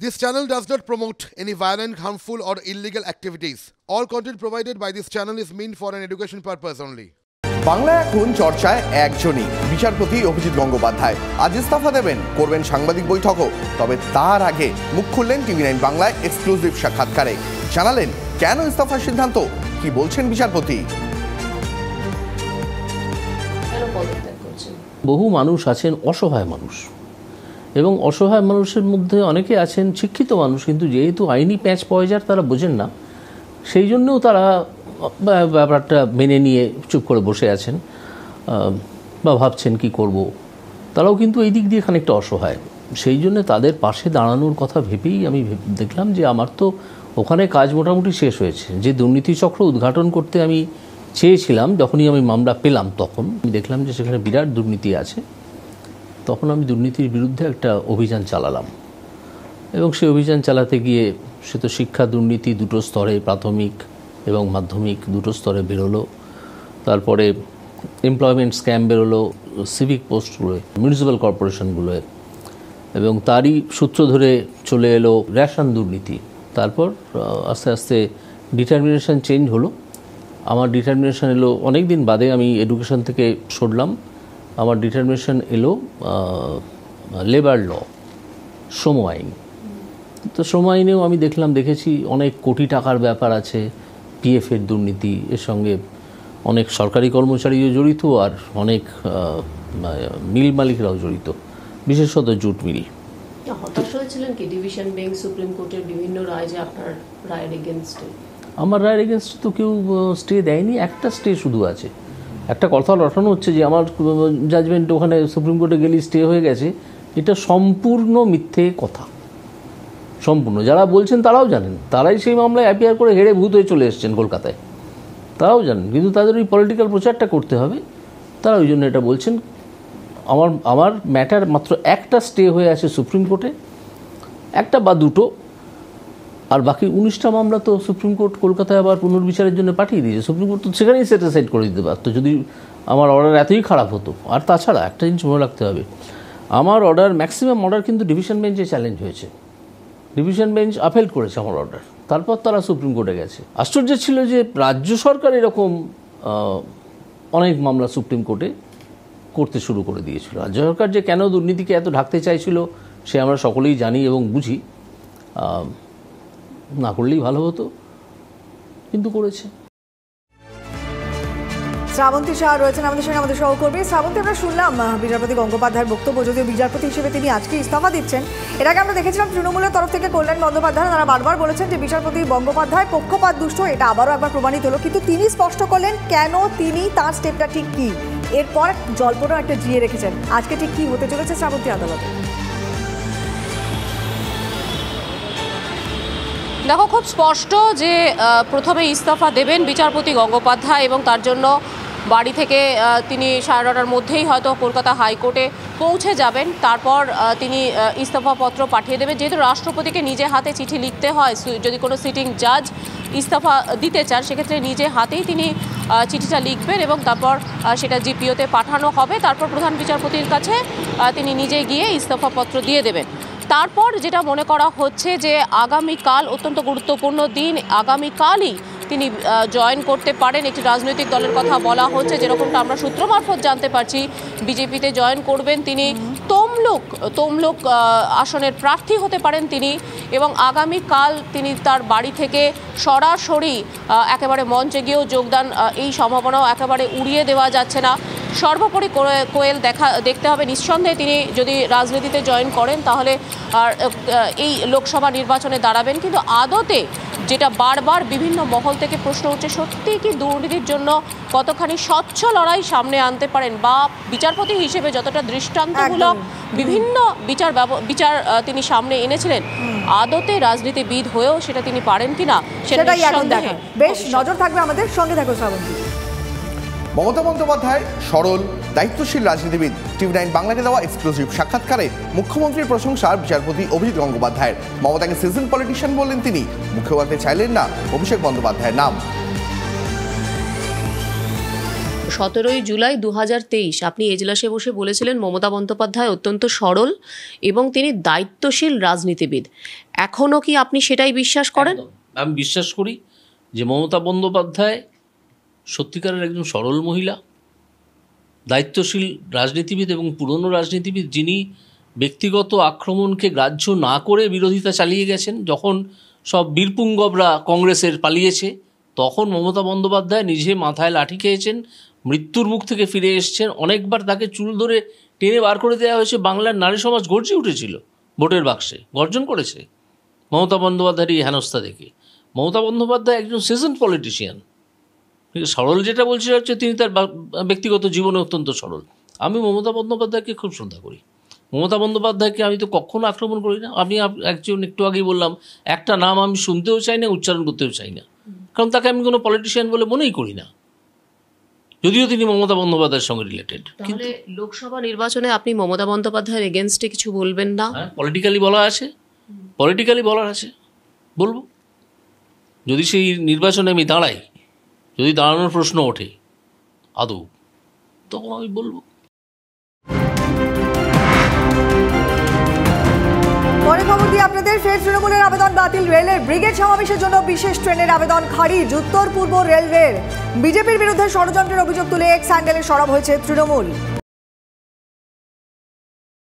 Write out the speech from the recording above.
This channel does not promote any violent, harmful, or illegal activities. All content provided by this channel is meant for an education purpose only. Bangla এখন চর্চায় একজনই, বিচারপতি অভিজিৎ গঙ্গোপাধ্যায়। আজ ইস্তফা দেবেন, করবেন সাংবাদিক বৈঠকও। তবে তার আগে মুখ খুললেন টিভি9 বাংলায় এক্সক্লুসিভ সাক্ষাৎকারে। জানালেন কেন ইস্তফার সিদ্ধান্ত, কি বলছেন বিচারপতি। বহু মানুষ আছেন অসহায় মানুষ, এবং অসহায় মানুষের মধ্যে অনেকে আছেন শিক্ষিত মানুষ, কিন্তু যেহেতু আইনি প্যাঁচ পয়জার তারা বোঝেন না, সেই জন্যও তারা ব্যাপারটা মেনে নিয়ে চুপ করে বসে আছেন বা ভাবছেন কি করব। তারাও কিন্তু এই দিক দিয়ে খানিকটা অসহায়। সেই জন্য তাদের পাশে দাঁড়ানোর কথা ভেবেই আমি দেখলাম যে আমার তো ওখানে কাজ মোটামুটি শেষ হয়েছে। যে দুর্নীতি চক্র উদ্ঘাটন করতে আমি চেয়েছিলাম, যখনই আমি মামলা পেলাম তখন আমি দেখলাম যে সেখানে বিরাট দুর্নীতি আছে। তখন আমি দুর্নীতির বিরুদ্ধে একটা অভিযান চালালাম, এবং সেই অভিযান চালাতে গিয়ে সে তো শিক্ষা দুর্নীতি দুটো স্তরে, প্রাথমিক এবং মাধ্যমিক দুটো স্তরে বেরোলো। তারপরে এমপ্লয়মেন্ট স্ক্যাম বেরোলো সিভিক পোস্টগুলোয়, মিউনিসিপ্যাল কর্পোরেশনগুলোয়, এবং তারই সূত্র ধরে চলে এলো রেশন দুর্নীতি। তারপর আস্তে আস্তে ডিটারমিনেশন চেঞ্জ হলো। আমার ডিটারমিনেশন এলো অনেক দিন বাদে, আমি এডুকেশন থেকে সরলাম। আমার ডিটারমিনেশন এলো লেবার ল, শ্রম আইন। তো শ্রম আইনেও আমি দেখেছি অনেক কোটি টাকার ব্যাপার আছে, পিএফের দুর্নীতি, এর সঙ্গে অনেক সরকারি কর্মচারীও জড়িত, আর অনেক মিল মালিকরাও জড়িত, বিশেষত জুট মিল। হতাশ হয়েছিলেন কি ডিভিশন বেঞ্চ সুপ্রিম কোর্টের বিভিন্ন রায়, যে আপনার রায়ের এগেনস্টে? আমার রায়ের এগেনস্টে তো কেউ স্টে দেয়নি, একটা স্টে শুধু আছে। একটা কথা রটানো হচ্ছে যে আমার জাজমেন্ট ওখানে সুপ্রিম কোর্টে গেলে স্টে হয়ে গেছে। এটা সম্পূর্ণ মিথ্যে কথা, সম্পূর্ণ। যারা বলছেন তারাও জানেন, তারাই সেই মামলায় অ্যাপিয়ার করে হেরে ভূত হয়ে চলে এসছেন কলকাতায়, তারাও জানেন। কিন্তু তাদের ওই পলিটিক্যাল প্রচারটা করতে হবে, তারা ওই জন্য এটা বলছেন। আমার ম্যাটার মাত্র একটা স্টে হয়ে আছে সুপ্রিম কোর্টে, একটা বা দুটো, আর বাকি 19টা মামলা তো সুপ্রিম কোর্ট কলকাতায় আবার পুনর্বিচারের জন্য পাঠিয়ে দিয়েছে। সুপ্রিম কোর্ট তো সেখানেই সেটিসফাইড করে দিতে পারতো যদি আমার অর্ডার এতই খারাপ হতো। আর তাছাড়া একটা জিনিস মনে রাখতে হবে, আমার অর্ডার, ম্যাক্সিমাম অর্ডার কিন্তু ডিভিশন বেঞ্চে চ্যালেঞ্জ হয়েছে। ডিভিশন বেঞ্চ আপেল করেছে আমার অর্ডার, তারপর তারা সুপ্রিম কোর্টে গেছে। আশ্চর্য ছিল যে রাজ্য সরকার এরকম অনেক মামলা সুপ্রিম কোর্টে করতে শুরু করে দিয়েছিল। রাজ্য সরকার যে কেন দুর্নীতিকে এত ঢাকতে চাইছিল সে আমরা সকলেই জানি এবং বুঝি। না করলেই ভালো হতো, কিন্তু করেছে। শ্রাবন্তী শাহ রয়েছেন আমাদের সঙ্গে, আমাদের সহকর্মী। শ্রাবন্তী, আমরা শুনলাম বিচারপতি গঙ্গোপাধ্যায়ের বক্তব্য, যদিও বিচারপতি হিসেবে তিনি আজকে ইস্তফা দিচ্ছেন। এর আগে আমরা দেখেছিলাম তৃণমূলের তরফ থেকে কল্যাণ বন্দ্যোপাধ্যায়, তারা বারবার বলেছেন যে বিচারপতি গঙ্গোপাধ্যায় পক্ষপাত দুষ্ট, এটা আবারও একবার প্রমাণিত হলো। কিন্তু তিনি স্পষ্ট করলেন কেন তিনি তার স্টেপটা ঠিক কি, এরপর জল্পনা একটা জিয়ে রেখেছেন। আজকে ঠিক কি হতে চলেছে শ্রাবন্তী আদালতে? দেখো, খুব স্পষ্ট যে প্রথমে ইস্তফা দেবেন বিচারপতি গঙ্গোপাধ্যায়, এবং তার জন্য বাড়ি থেকে তিনি 9:30টার মধ্যেই হয়তো কলকাতা হাইকোর্টে পৌঁছে যাবেন। তারপর তিনি ইস্তফাপত্র পাঠিয়ে দেবেন। যেহেতু রাষ্ট্রপতিকে নিজে হাতে চিঠি লিখতে হয়, যদি কোনো সিটিং জাজ ইস্তফা দিতে চান সেক্ষেত্রে নিজে হাতেই তিনি চিঠিটা লিখবেন, এবং তারপর সেটা জিপিওতে পাঠানো হবে। তারপর প্রধান বিচারপতির কাছে তিনি নিজে গিয়ে ইস্তফাপত্র দিয়ে দেবেন। তারপর যেটা মনে করা হচ্ছে যে আগামীকাল অত্যন্ত গুরুত্বপূর্ণ দিন, আগামীকালই তিনি জয়েন করতে পারেন। একটি রাজনৈতিক দলের কথা বলা হচ্ছে, যেরকমটা আমরা সূত্র মারফত জানতে পারছি, বিজেপিতে জয়েন করবেন তিনি। তমলুক আসনের প্রার্থী হতে পারেন তিনি, এবং আগামীকাল তিনি তার বাড়ি থেকে সরাসরি একেবারে মঞ্চে গিয়েও যোগদান, এই সম্ভাবনাও একেবারে উড়িয়ে দেওয়া যাচ্ছে না। সর্বোপরি কোয়েল দেখতে হবে, নিঃসন্দেহে তিনি যদি রাজনীতিতে জয়েন করেন তাহলে এই লোকসভা নির্বাচনে দাঁড়াবেন। কিন্তু আদতে যেটা বারবার বিভিন্ন মহল থেকে প্রশ্ন উঠছে, সত্যিই কি দুর্নীতির জন্য কতখানি স্বচ্ছ লড়াই সামনে আনতে পারেন, বা বিচারপতি হিসেবে যতটা দৃষ্টান্তমূলক বিভিন্ন বিচার তিনি সামনে এনেছিলেন, আদতে রাজনীতিবিদ হয়েও সেটা তিনি পারেন কিনা সেটাই এখন দেখা। বেশ নজর থাকবে আমাদের সঙ্গে, থাকো শ্রাবন্তী। মমতা বন্দ্যোপাধ্যায় সরল দায়িত্বশীল রাজনীতিবিদ। টিভি9 বাংলাকে দেওয়া এক্সক্লুসিভ সাক্ষাৎকারে মুখ্যমন্ত্রীর প্রশংসার বিচারপতি অভিজিৎ গঙ্গোপাধ্যায়ের। মমতাকে সিজন পলিটিশিয়ান বললেন তিনি, মুখে বলতে চাইলেন না অভিষেক বন্দ্যোপাধ্যায়ের নাম। 17ই জুলাই 2023 আপনি এজলাসে বসে বলেছিলেন মমতা বন্দ্যোপাধ্যায় অত্যন্ত সরল এবং তিনি দায়িত্বশীল রাজনীতিবিদ। এখনও কি আপনি সেটাই বিশ্বাস করেন? আমি বিশ্বাস করি যে মমতা বন্দ্যোপাধ্যায় সত্যিকারের একজন সরল মহিলা, দায়িত্বশীল রাজনীতিবিদ এবং পুরনো রাজনীতিবিদ, যিনি ব্যক্তিগত আক্রমণকে গ্রাহ্য না করে বিরোধিতা চালিয়ে গেছেন। যখন সব বীরপুঙ্গবরা কংগ্রেসের পালিয়েছে তখন মমতা বন্দ্যোপাধ্যায় নিজে মাথায় লাঠি খেয়েছেন, মৃত্যুর মুখ থেকে ফিরে এসছেন। অনেকবার তাকে চুল ধরে টেনে বার করে দেওয়া হয়েছে। বাংলার নারী সমাজ গর্জে উঠেছিল, ভোটের বাক্সে গর্জন করেছে মমতা বন্দ্যোপাধ্যায়ের এই হেনস্থা দেখে। মমতা বন্দ্যোপাধ্যায় একজন সিজনড পলিটিশিয়ান। সরল যেটা বলছে হচ্ছে তিনি তার ব্যক্তিগত জীবনে অত্যন্ত সরল। আমি মমতা বন্দ্যোপাধ্যায়কে খুব শ্রদ্ধা করি। মমতা বন্দ্যোপাধ্যায়কে আমি তো কখনো আক্রমণ করি না। আমি একটু আগেই বললাম, একটা নাম আমি শুনতেও চাই না, উচ্চারণ করতেও চাই না, কারণ তাকে আমি কোনো পলিটিশিয়ান বলে মনেই করি না, যদিও তিনি মমতা বন্দ্যোপাধ্যায়ের সঙ্গে রিলেটেড। তাহলে লোকসভা নির্বাচনে আপনি মমতা বন্দ্যোপাধ্যায়ের এগেনস্টে কিছু বলবেন না? পলিটিক্যালি বলার আছে, বলবো। যদি সেই নির্বাচনে আমি দাঁড়াই, যদি দাঁড়ানোর প্রশ্ন ওঠে আদৌ, তখন আমি বলবো। পরে খবর দিয়ে আপনাদের, ফের তৃণমূলের আবেদন বাতিল। রেলের ব্রিগেড সমাবেশের জন্য বিশেষ ট্রেনের আবেদন খারিজ। উত্তর পূর্ব রেলওয়ের বিজেপির বিরুদ্ধে ষড়যন্ত্রের অভিযোগ তুলে এক্স হ্যান্ডেলে সরব হয়েছে তৃণমূল।